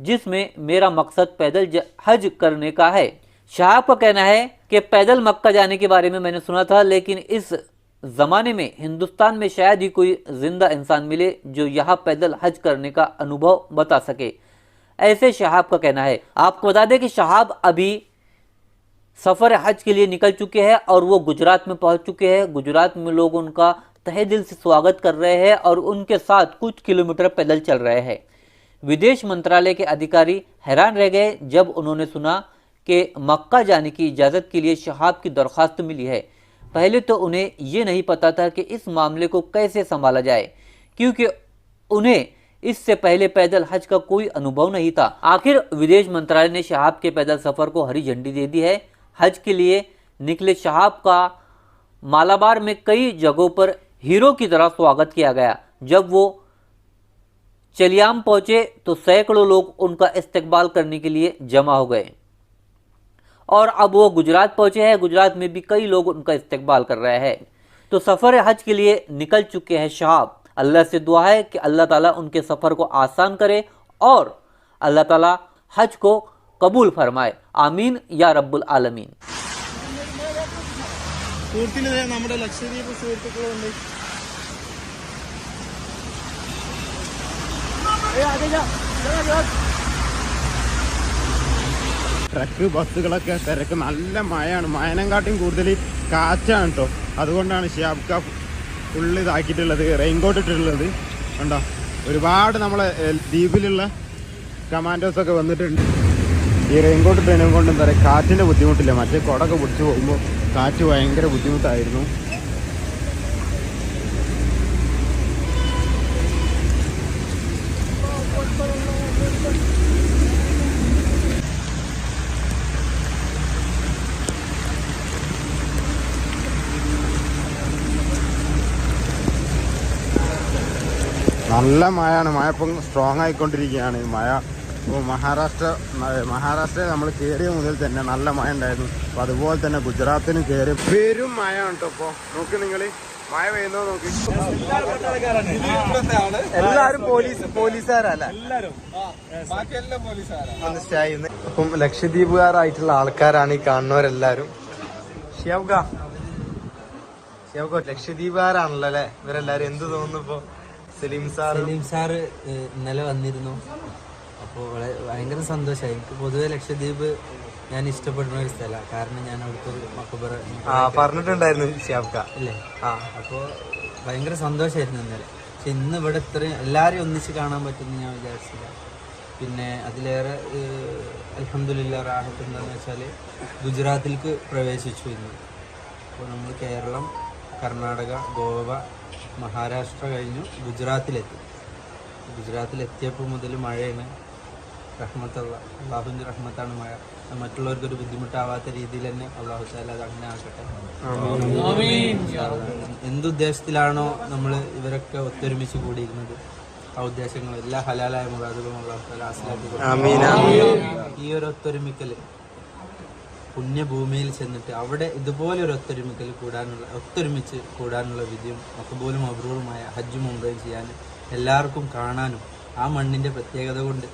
जिसमें मेरा मकसद पैदल हज करने का है। शहाब का कहना है कि पैदल मक्का जाने के बारे में मैंने सुना था, लेकिन इस ज़माने में हिंदुस्तान में शायद ही कोई जिंदा इंसान मिले जो यहाँ पैदल हज करने का अनुभव बता सके, ऐसे शहाब का कहना है। आपको बता दें कि शहाब अभी सफ़र हज के लिए निकल चुके हैं और वो गुजरात में पहुंच चुके हैं। गुजरात में लोग उनका तहे दिल से स्वागत कर रहे हैं और उनके साथ कुछ किलोमीटर पैदल चल रहे हैं। विदेश मंत्रालय के अधिकारी हैरान रह गए जब उन्होंने सुना कि मक्का जाने की इजाज़त के लिए शहाब की दरख्वास्त मिली है। पहले तो उन्हें ये नहीं पता था कि इस मामले को कैसे संभाला जाए, क्योंकि उन्हें इससे पहले पैदल हज का कोई अनुभव नहीं था। आखिर विदेश मंत्रालय ने शहाब के पैदल सफ़र को हरी झंडी दे दी है। हज के लिए निकले शहाब का मालाबार में कई जगहों पर हीरो की तरह स्वागत किया गया। जब वो चलियाम पहुंचे तो सैकड़ों लोग उनका इस्तकबाल करने के लिए जमा हो गए और अब वो गुजरात पहुंचे हैं। गुजरात में भी कई लोग उनका इस्तकबाल कर रहे हैं। तो सफ़र हज के लिए निकल चुके हैं शहाब। अल्लाह से दुआ है कि अल्लाह ताला उनके सफ़र को आसान करे और अल्लाह ताला हज को कबूल फरमाए। आमीन या रब्बुल आलमीन। നമ്മുടെ ലക്ഷദ്വീപ് സുഹൃത്തുക്കളുണ്ട്. ട്രക്ക് ബസ്സുകളൊക്കെ തിരക്ക്, നല്ല മഴയാണ്. മഴനെക്കാട്ടും കൂടുതൽ കാറ്റാണ് കേട്ടോ. അതുകൊണ്ടാണ് ഷിയാബ്ക്ക ഫുള്ള് ഇതാക്കിയിട്ടുള്ളത്, റെയിൻകോട്ട് ഇട്ടിട്ടുള്ളത് കണ്ടോ. ഒരുപാട് നമ്മളെ ദ്വീപിലുള്ള കമാൻഡോസൊക്കെ വന്നിട്ടുണ്ട്. ഈ റെയിൻകോട്ട് ഇട്ടതിനെ കൊണ്ട് എന്താ പറയുക, കാറ്റിൻ്റെ ബുദ്ധിമുട്ടില്ല. മറ്റേ കുടയൊക്കെ പിടിച്ച് പോകുമ്പോൾ കാറ്റ് ഭയങ്കര ബുദ്ധിമുട്ടായിരുന്നു. നല്ല മഴയാണ്. മഴ ഇപ്പം സ്ട്രോങ് ആയിക്കൊണ്ടിരിക്കുകയാണ്. മഴ ഇപ്പോൾ മഹാരാഷ്ട്ര നമ്മൾ കയറിയ മുതൽ തന്നെ നല്ല മഴ ഉണ്ടായിരുന്നു. അപ്പോൾ അതുപോലെ തന്നെ ഗുജറാത്തിന് കയറി പെരും മഴ ഉണ്ട്. ഇപ്പോൾ നോക്ക് നിങ്ങൾ, മഴ പെയ്യുന്നോ നോക്കി. എല്ലാവരും പോലീസുകാരല്ല, ഇപ്പം ലക്ഷദ്വീപുകാരായിട്ടുള്ള ആൾക്കാരാണ് ഈ കാണുന്നവരെല്ലാരും. ഷിയാബ്ക ലക്ഷദ്വീപുകാരാണല്ലോ അല്ലേ ഇവരെല്ലാരും? എന്ത് തോന്നുന്നു ഇപ്പൊ? സലീം സാറ് ഇന്നലെ വന്നിരുന്നു. അപ്പോൾ ഭയങ്കര സന്തോഷമായി. എനിക്ക് പൊതുവെ ലക്ഷദ്വീപ് ഞാൻ ഇഷ്ടപ്പെടുന്ന ഒരു സ്ഥലമാണ്. കാരണം ഞാൻ അവിടുത്തെ ഒരു മക്കബറ പറഞ്ഞിട്ടുണ്ടായിരുന്നു ഷിയാബ്ക അല്ലേ. അപ്പോൾ ഭയങ്കര സന്തോഷമായിരുന്നു ഇന്നലെ. പക്ഷെ ഇന്ന് ഇവിടെ ഇത്രയും എല്ലാവരെയും ഒന്നിച്ച് കാണാൻ പറ്റുമെന്ന് ഞാൻ വിചാരിച്ചില്ല. പിന്നെ അതിലേറെ അൽഹംദുലില്ലാഹ് റാഹത്ത് എന്താണെന്ന് വെച്ചാൽ ഗുജറാത്തിലേക്ക് പ്രവേശിച്ചു ഇന്ന്. അപ്പോൾ നമ്മൾ കേരളം, കർണാടക, ഗോവ, മഹാരാഷ്ട്ര കഴിഞ്ഞു ഗുജറാത്തിലെത്തിയപ്പോൾ മുതൽ മഴയാണ്. അള്ളാഹുവിൻ്റെ റഹ്മത്താണ് മഴ. മറ്റുള്ളവർക്കൊരു ബുദ്ധിമുട്ടാവാത്ത രീതിയിൽ തന്നെ അള്ളാഹു തആല അത് അങ്ങനെ ആക്കട്ടെ. എന്തുദ്ദേശത്തിലാണോ നമ്മൾ ഇവരൊക്കെ ഒത്തൊരുമിച്ച് കൂടിയിരുന്നത്, ആ ഉദ്ദേശങ്ങൾ എല്ലാ ഹലാലായ മുറാദുകളും അള്ളാഹു തആല ഹാസിലാക്കി കൊടുക്കും. ഈ ഒരു ഒത്തൊരുമിക്കൽ പുണ്യഭൂമിയിൽ ചെന്നിട്ട് അവിടെ ഇതുപോലെ ഒരു ഒത്തൊരുമിച്ച് കൂടാനുള്ള വിധിയും മഖബൂലും മബ്രൂറുമായ ഹജ്ജും ഉംറയും ചെയ്യാനും എല്ലാവർക്കും കാണാനും ആ മണ്ണിൻ്റെ പ്രത്യേകത കൊണ്ട്